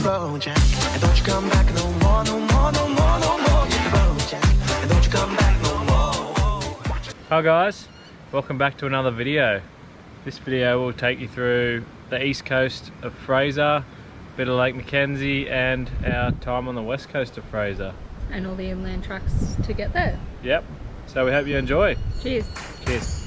road, Jack, and don't you come back no more, no more, no more, no more. Hit the road, Jack, and don't you come back no more. Hi guys, welcome back to another video. This video will take you through the east coast of Fraser, a bit of Lake McKenzie, and our time on the west coast of Fraser. And all the inland tracks to get there. Yep, so we hope you enjoy. Cheers. Cheers.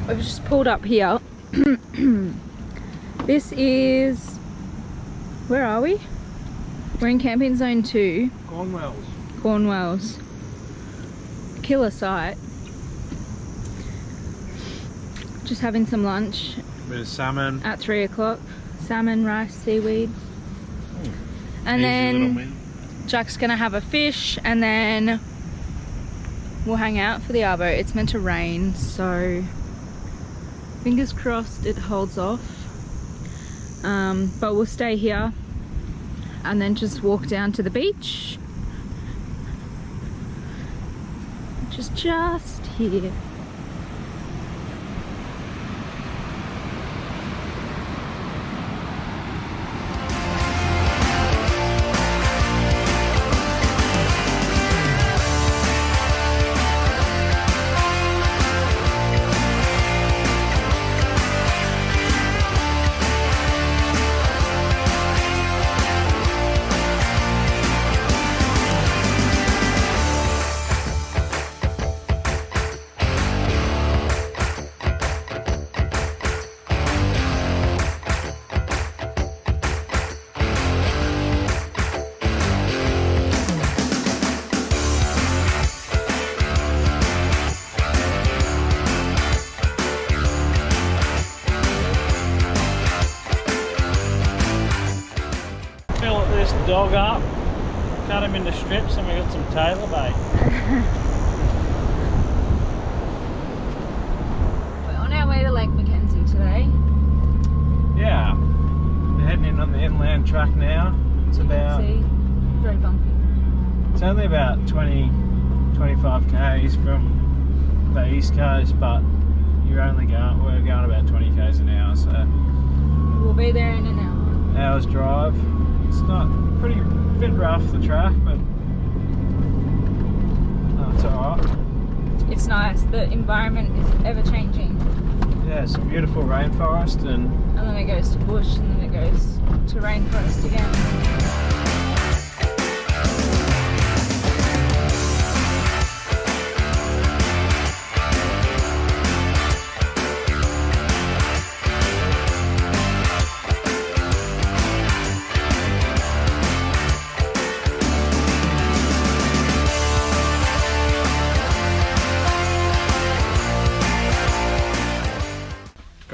I've just pulled up here. This is, where are we? We're in camping zone 2. Cornwells. Cornwells. Killer site. Just having some lunch. Bit of salmon. At 3 o'clock. Salmon, rice, seaweed. And Easy then little meal. Jack's gonna have a fish and then we'll hang out for the arvo. It's meant to rain, so fingers crossed it holds off. But we'll stay here and then just walk down to the beach. Which is just here. Dog up, cut him into strips, and we got some tailor bait. We're on our way to Lake McKenzie today. Yeah, we're heading in on the inland track now. It's about, very bumpy. it's only about 20-25 k's from the east coast, but we're going about 20 k's an hour, so We'll be there in an hour. hour's drive. It's not pretty bit rough, the track, but it's alright. It's nice. The environment is ever changing. Yeah, it's a beautiful rainforest, and then it goes to bush, and then it goes to rainforest again.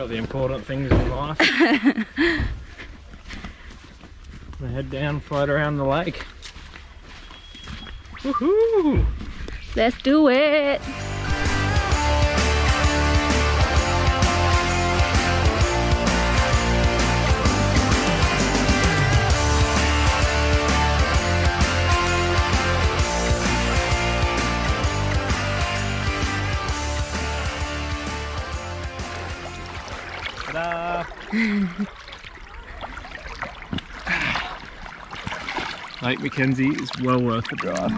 got the important things in life. We head down, float around the lake. Woohoo! Let's do it! Ta-da! Lake McKenzie is well worth the drive.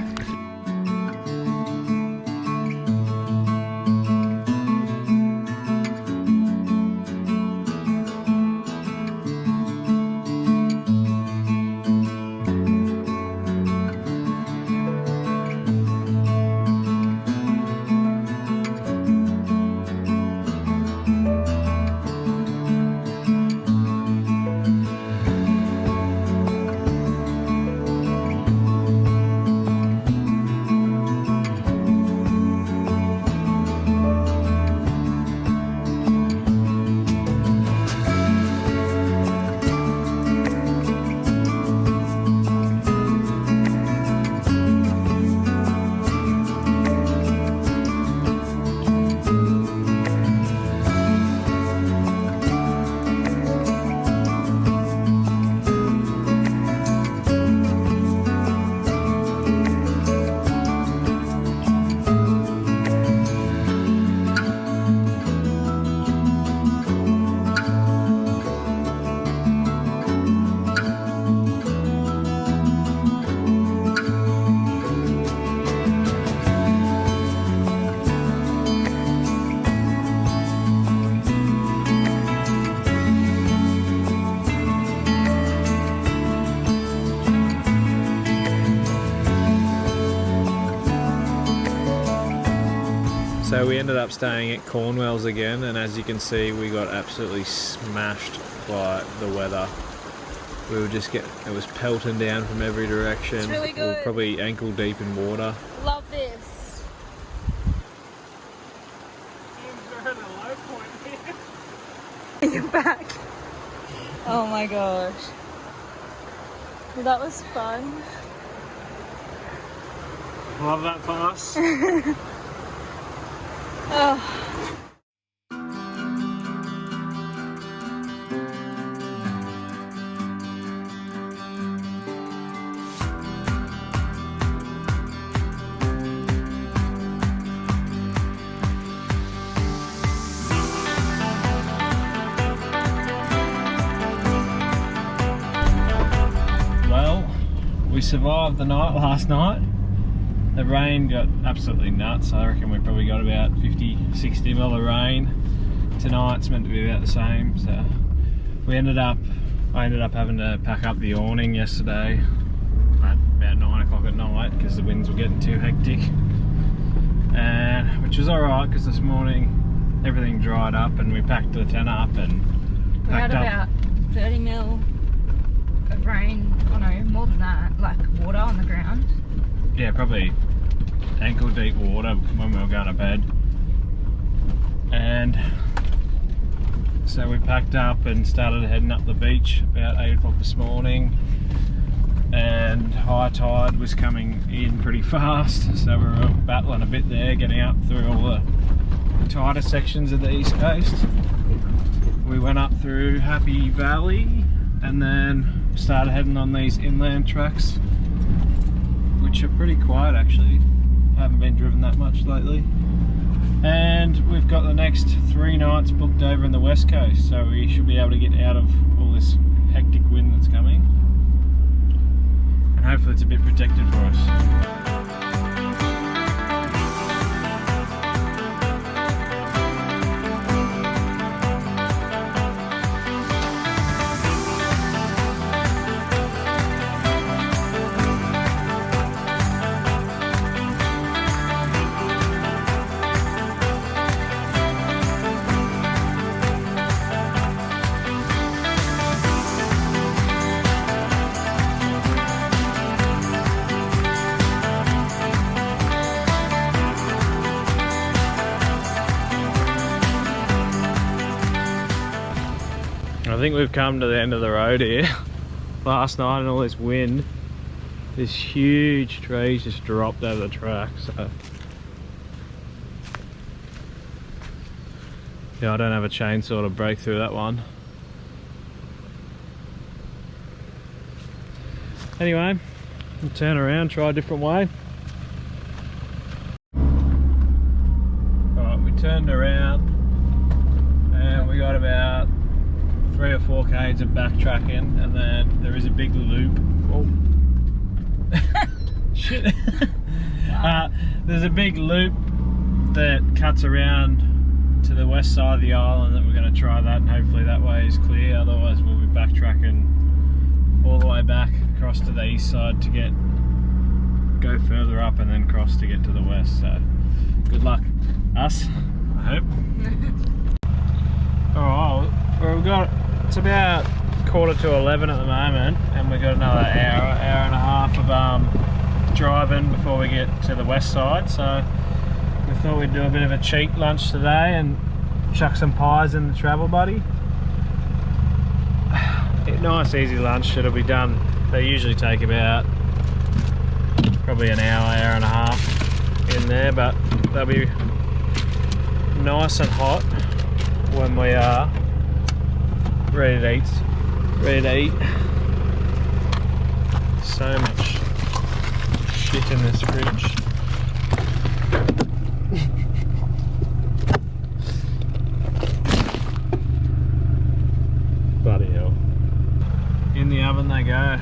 we ended up staying at Cornwells again, and as you can see, we got absolutely smashed by the weather. We were just it was pelting down from every direction. It's really good. We were probably ankle deep in water. Love this. We're at a low point here. You're back. Oh my gosh. Well, that was fun. Love that for us. Oh. We survived the night last night. The rain got absolutely nuts. I reckon we probably got about 50-60 mil of rain. Tonight's meant to be about the same. So I ended up having to pack up the awning yesterday at about 9 o'clock at night because the winds were getting too hectic. Which was alright because this morning everything dried up and we packed the tent up and We had packed about 30 mil of rain, oh no, more than that, like water on the ground. Yeah, probably ankle deep water when we were going to bed. And so we packed up and started heading up the beach about 8 o'clock this morning, and high tide was coming in pretty fast, so we were battling a bit there, getting up through all the tighter sections of the east coast. We went up through Happy Valley and then started heading on these inland tracks, which are pretty quiet actually. Haven't been driven that much lately. And we've got the next 3 nights booked over in the west coast, so we should be able to get out of all this hectic wind that's coming. And hopefully it's a bit protected for us. I think we've come to the end of the road here. Last night and all this wind, this huge trees just dropped over the track, so yeah, I don't have a chainsaw to break through that one. Anyway, we'll turn around, try a different way. Alright, we turned around and we got about 3 or 4 k's of backtracking, and then there is a big loop. Oh. Shit. There's a big loop that cuts around to the west side of the island that we're going to try that, and hopefully that way is clear. Otherwise we'll be backtracking all the way back across to the east side to go further up and then cross to get to the west. So good luck us, I hope. Alright, well, it's about 11:15 at the moment, and we've got another hour and a half of driving before we get to the west side. So we thought we'd do a bit of a cheat lunch today and chuck some pies in the travel buddy. Nice easy lunch, it'll be done. They usually take about probably an hour and a half in there, but they'll be nice and hot when we are ready to eat. So much shit in this fridge. Bloody hell. In the oven they go.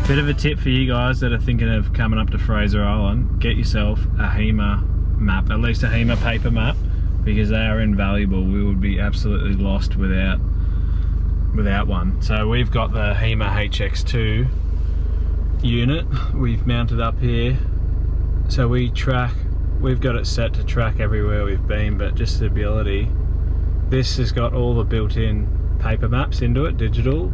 Bit of a tip for you guys that are thinking of coming up to Fraser Island, get yourself a HEMA map, at least a HEMA paper map, because they are invaluable. We would be absolutely lost without one. So we've got the HEMA HX2 unit we've mounted up here, so we've got it set to track everywhere we've been, but just the ability, this has got all the built-in paper maps into it, digital,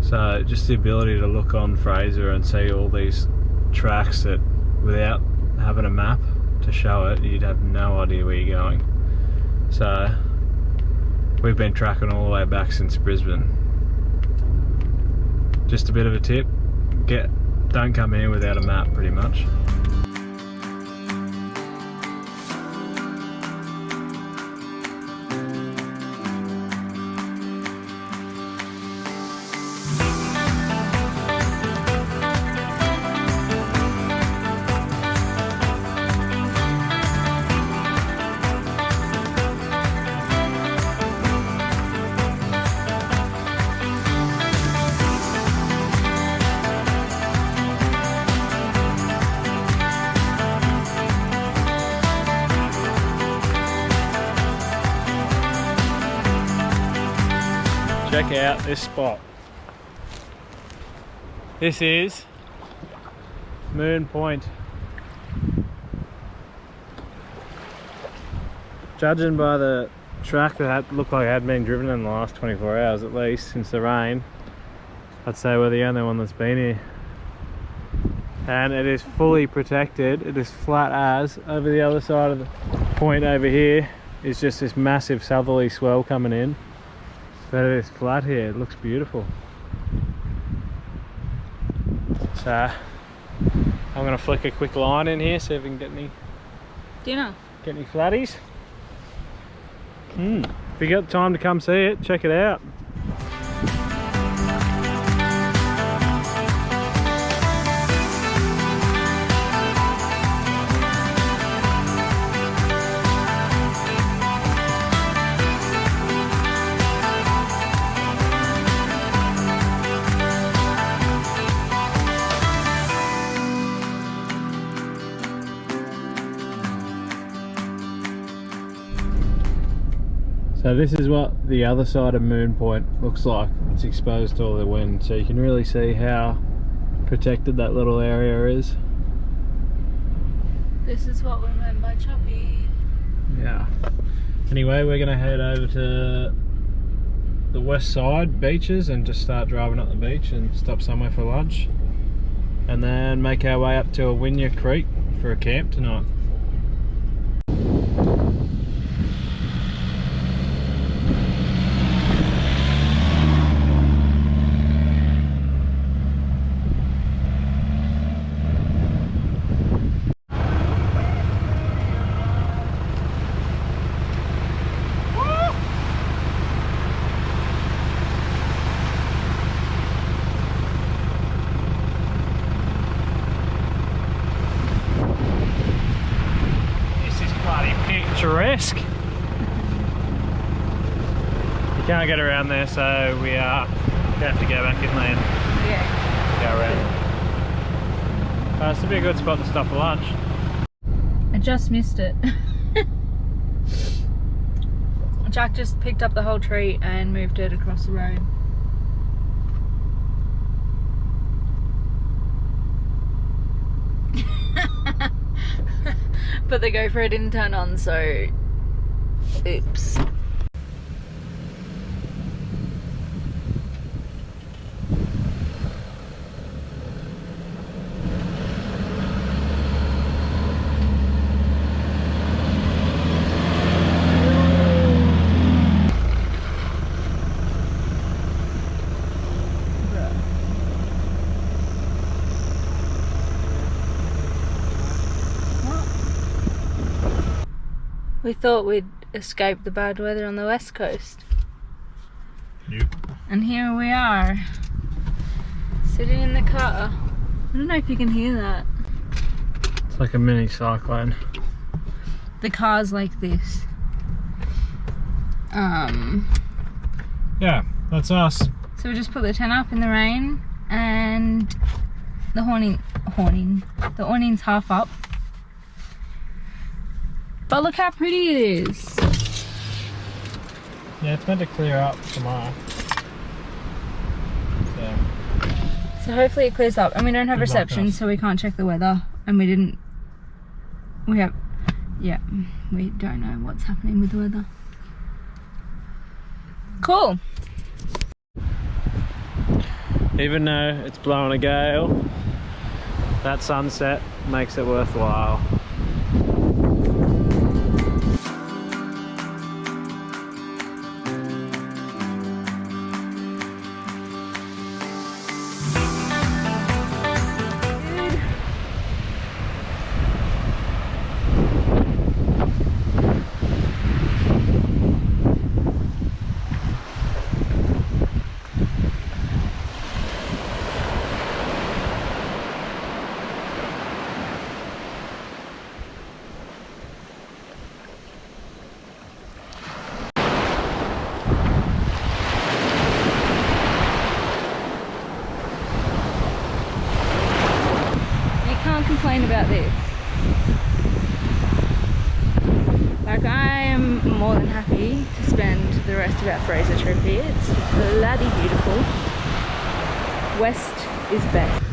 so just the ability to look on Fraser and see all these tracks that without having a map to show it, you'd have no idea where you're going. So we've been tracking all the way back since Brisbane. Just a bit of a tip, don't come here without a map pretty much. Check out this spot. This is Moon Point. Judging by the track that looked like it had been driven in the last 24 hours at least since the rain, I'd say we're the only one that's been here. And it is fully protected. It is flat as. Over the other side of the point over here is just this massive southerly swell coming in. But it is flat here, it looks beautiful. So I'm gonna flick a quick line in here, see if we can get any flatties. If you got time to come see it, check it out. So this is what the other side of Moon Point looks like. It's exposed to all the wind, so you can really see how protected that little area is. This is what we meant by choppy. Yeah. Anyway, we're gonna head over to the west side beaches and just start driving up the beach and stop somewhere for lunch. And then make our way up to Awinya Creek for a camp tonight. Picturesque. You can't get around there, so we have to go back inland. Yeah. Go around. This would be a good spot to stop for lunch. I just missed it. Jack just picked up the whole tree and moved it across the road. But the GoPro didn't turn on, so oops. We thought we'd escape the bad weather on the west coast. Nope. And here we are, sitting in the car. I don't know if you can hear that. It's like a mini cyclone. The car's like this. Yeah, that's us. So we just put the tent up in the rain and the the awning's half up. But look how pretty it is. Yeah, it's meant to clear up tomorrow. So hopefully it clears up, and we don't have Good luck, reception, guys. so we can't check the weather, and we don't know what's happening with the weather. Cool. Even though it's blowing a gale, that sunset makes it worthwhile. Complain about this. Like, I am more than happy to spend the rest of our Fraser trip here. It's bloody beautiful. West is best.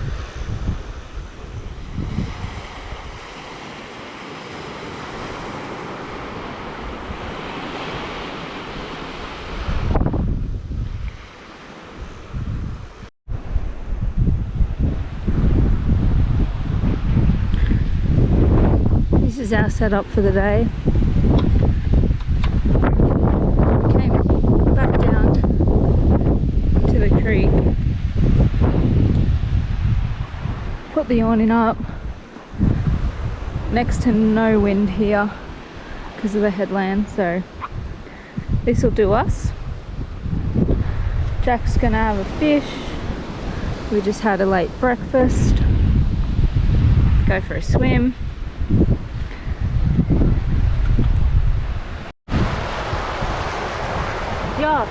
This is our setup for the day. Came back down to the creek, put the awning up. Next to no wind here because of the headland, so this will do us. Jack's gonna have a fish. We just had a late breakfast. Go for a swim. Yeah.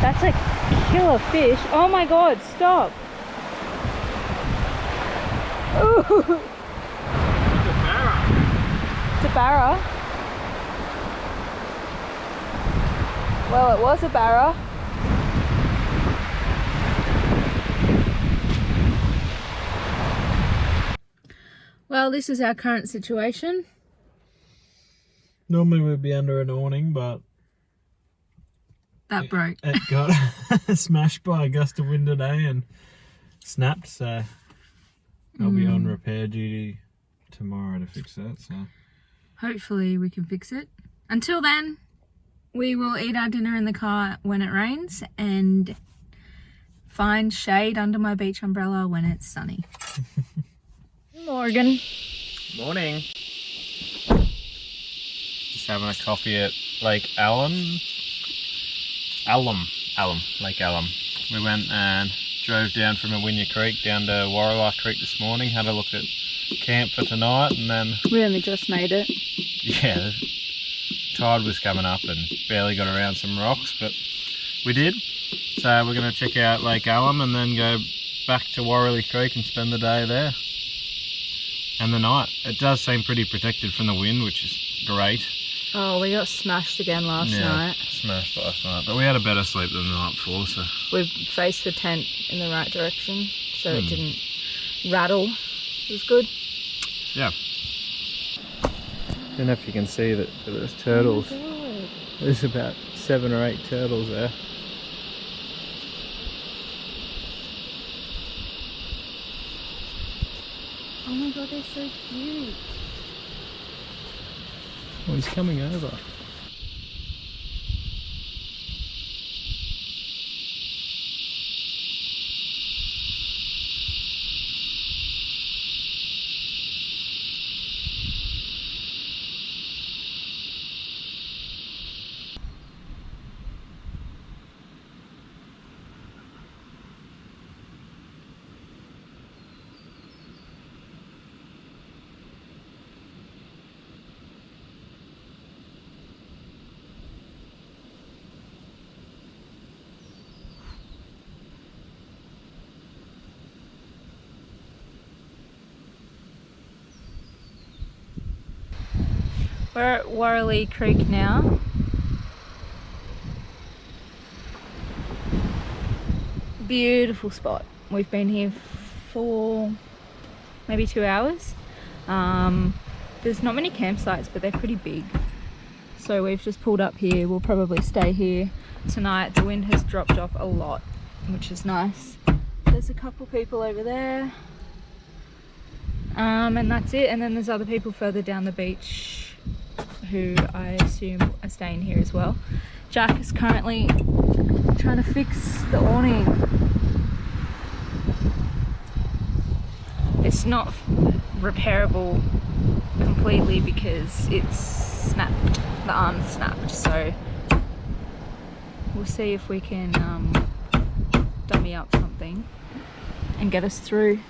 That's a killer fish. Oh my god, stop. Ooh. It's a barra. It's a barra. Well, it was a barra. Well, this is our current situation. Normally we'd be under an awning, but That broke. it got smashed by a gust of wind today and snapped, so I'll be on repair duty tomorrow to fix that. So Hopefully we can fix it. Until then, we will eat our dinner in the car when it rains and find shade under my beach umbrella when it's sunny. Morgan. morning. Just having a coffee at Lake Lake Alum. We went and drove down from Awinya Creek down to Warley Creek this morning, had a look at camp for tonight, and then We only just made it. yeah, the tide was coming up and barely got around some rocks, but we did. So we're going to check out Lake Alum and then go back to Warley Creek and spend the day there. And the night. It does seem pretty protected from the wind, which is great. Oh, we got smashed again last night. Smashed last night, but we had a better sleep than the night before, so. We faced the tent in the right direction, so it didn't rattle. It was good. Yeah. I don't know if you can see that there's turtles. Oh my God. There's about 7 or 8 turtles there. Oh my god, they're so cute. Oh, he's coming over. We're at Warley Creek now. Beautiful spot. We've been here for maybe 2 hours. There's not many campsites, but they're pretty big. So we've just pulled up here. We'll probably stay here tonight. The wind has dropped off a lot, which is nice. There's a couple people over there. And that's it. And then there's other people further down the beach who I assume are staying here as well. Jack is currently trying to fix the awning. It's not repairable completely because it's snapped, the arm's snapped, so we'll see if we can dummy up something and get us through.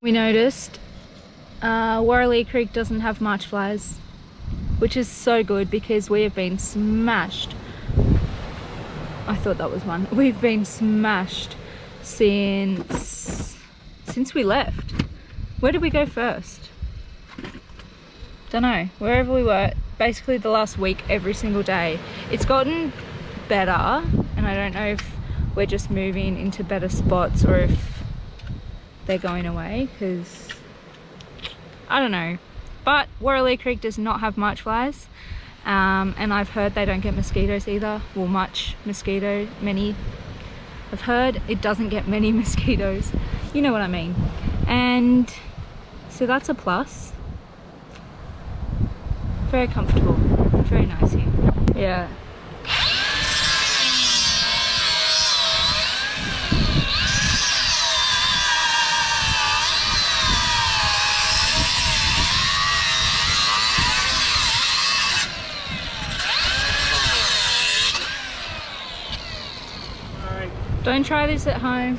We noticed Warley Creek doesn't have march flies, which is so good because we have been smashed. I thought that was one. We've been smashed since we left. Where did we go first? Don't know. Wherever we were, basically the last week, every single day. It's gotten better, and I don't know if we're just moving into better spots or if they're going away, because I don't know. But Warley Creek does not have march flies, and I've heard they don't get mosquitoes either. Well, many. I've heard it doesn't get many mosquitoes. You know what I mean. And so that's a plus. Very comfortable, very nice here. Yeah. Don't try this at home.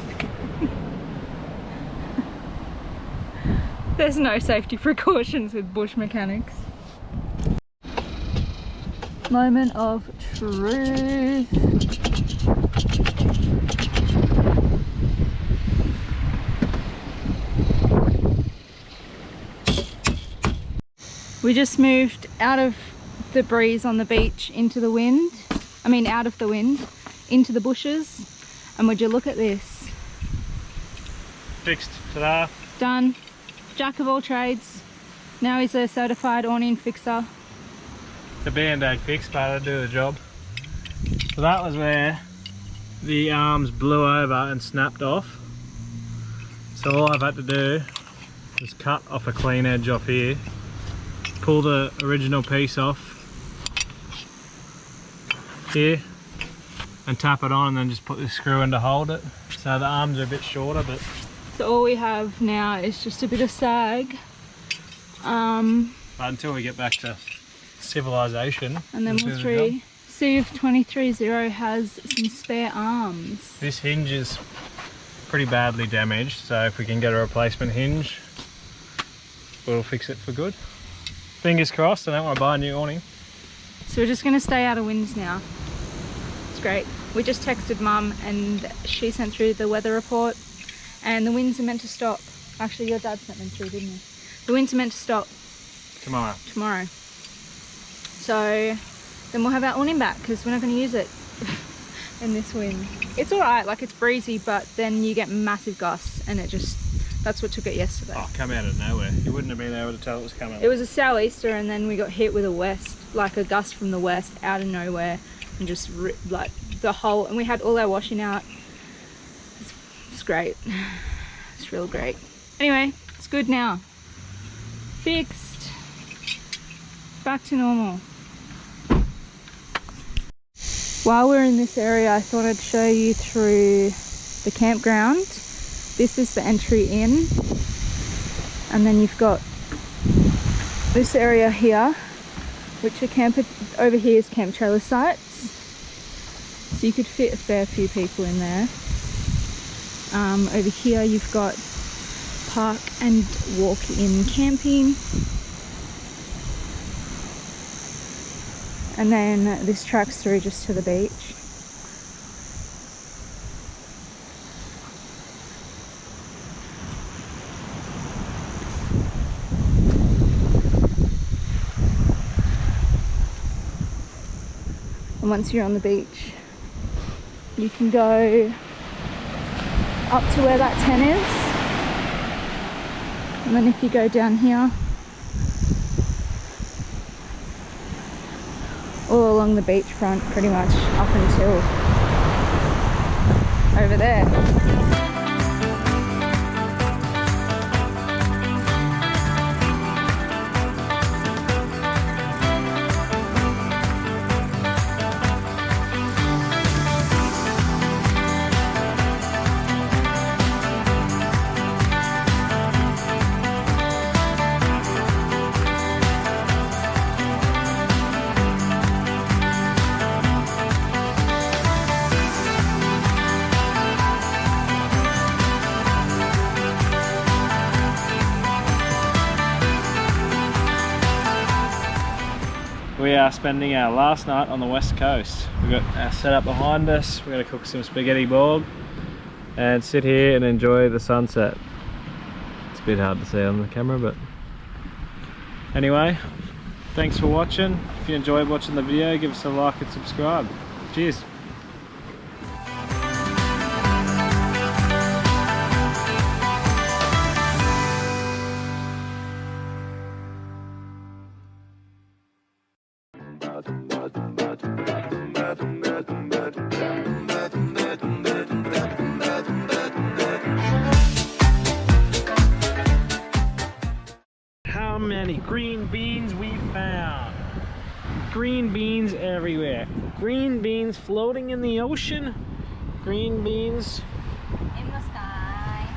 There's no safety precautions with bush mechanics. Moment of truth. We just moved out of the breeze on the beach into the wind. I mean, out of the wind into the bushes. And would you look at this? Fixed. Ta-da. Done. Jack of all trades. Now he's a certified awning fixer. The band-aid fix, but it'll do the job. So that was where the arms blew over and snapped off. So all I've had to do is cut off a clean edge off here, pull the original piece off here and tap it on, and then just put this screw in to hold it. So the arms are a bit shorter, but so all we have now is just a bit of sag. But until we get back to civilization, and then we'll see if 230 has some spare arms. This hinge is pretty badly damaged, so if we can get a replacement hinge, we'll fix it for good. Fingers crossed. I don't want to buy a new awning. So we're just going to stay out of winds now. It's great. We just texted Mum and she sent through the weather report, and the winds are meant to stop. Actually, your dad sent them through, didn't he? The winds are meant to stop tomorrow. So then we'll have our awning back because we're not going to use it in this wind. It's alright, like it's breezy, but then you get massive gusts, and it just, that's what took it yesterday. Oh, come out of nowhere. You wouldn't have been able to tell it was coming. It was a sou'easter, and then we got hit with a west, like a gust from the west out of nowhere, and just like the whole, and we had all our washing out. It's great. It's real great. Anyway, it's good now. Fixed. Back to normal. While we're in this area, I thought I'd show you through the campground. This is the entry in, and then you've got this area here, which are over here is camp trailer sites. So you could fit a fair few people in there. Over here you've got park and walk-in camping. And then this tracks through just to the beach. And once you're on the beach, you can go up to where that tent is. And then if you go down here, all along the beachfront, pretty much up until over there. We are spending our last night on the west coast. We've got our setup behind us. We're going to cook some spaghetti borg and sit here and enjoy the sunset. It's a bit hard to see on the camera, but anyway, thanks for watching. If you enjoyed watching the video, give us a like and subscribe. Cheers. How many green beans we found? Green beans everywhere. Green beans floating in the ocean. Green beans In the sky.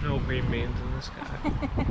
No green beans in the sky.